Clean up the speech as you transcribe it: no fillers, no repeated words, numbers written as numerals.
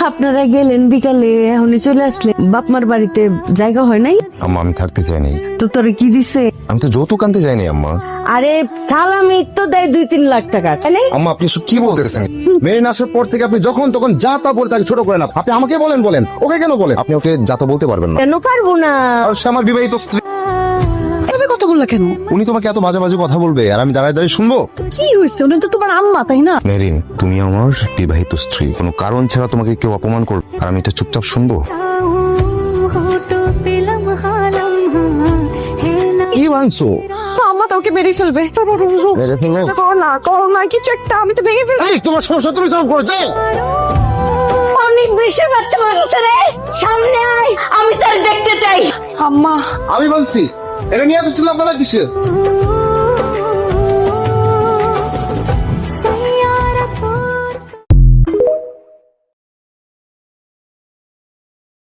আপনারা গেলেন বিকালে, এখনই চলে আসলেন। বাপমার বাড়িতে জায়গা হয় নাই? আম্মা আমি থাকতে চাই নাই। তো তোরে কি দিছে? আমি তো যৌতুক আনতে যাইনি আম্মা। আরে সালামি তো দেয় 2-3 লাখ টাকা, তাই না? আম্মা আপনি সব কি বলতেছেন? মেরিন আসার পর থেকে আপনি যখন তখন যা তা বলে তাকে ছোট করে না। আপনি আমাকে বলেন, ওকে কেন বলেন? আপনি ওকে যা তা বলতে পারবেন না। কেন পারবো না? আর সে আমার বিবাহিত স্ত্রী। এভাবে কথা বললা কেন? উনি তোমাকে এত বাজে বাজে কথা বলবে আর আমি দাঁড়ায় দাঁড়িয়ে শুনবো? কি হয়েছে? উনি তো তোমার আম্মা, তাই না? মেরিন, তুমি আমার বিবাহিত স্ত্রী। কোনো কারণ ছাড়া তোমাকে কেউ অপমান করবে আর আমি এটা চুপচাপ শুনবো? কি ভাঙছো? আম্মা তো ওকে মেরে ফেলবে। মেরে ফেলবো? করো না কিছু একটা, আমি তো ভেঙে ফেলবো। এই, তোমার সমস্যা তুমি সলভ করছো। অনেক বেশি বাচ্চা মানুষ রে, সামনে আয়, আমি তার দেখতে চাই। আম্মা আমি বলছি এটা নিয়ে এত চিল্লাপাল্লা কিসের?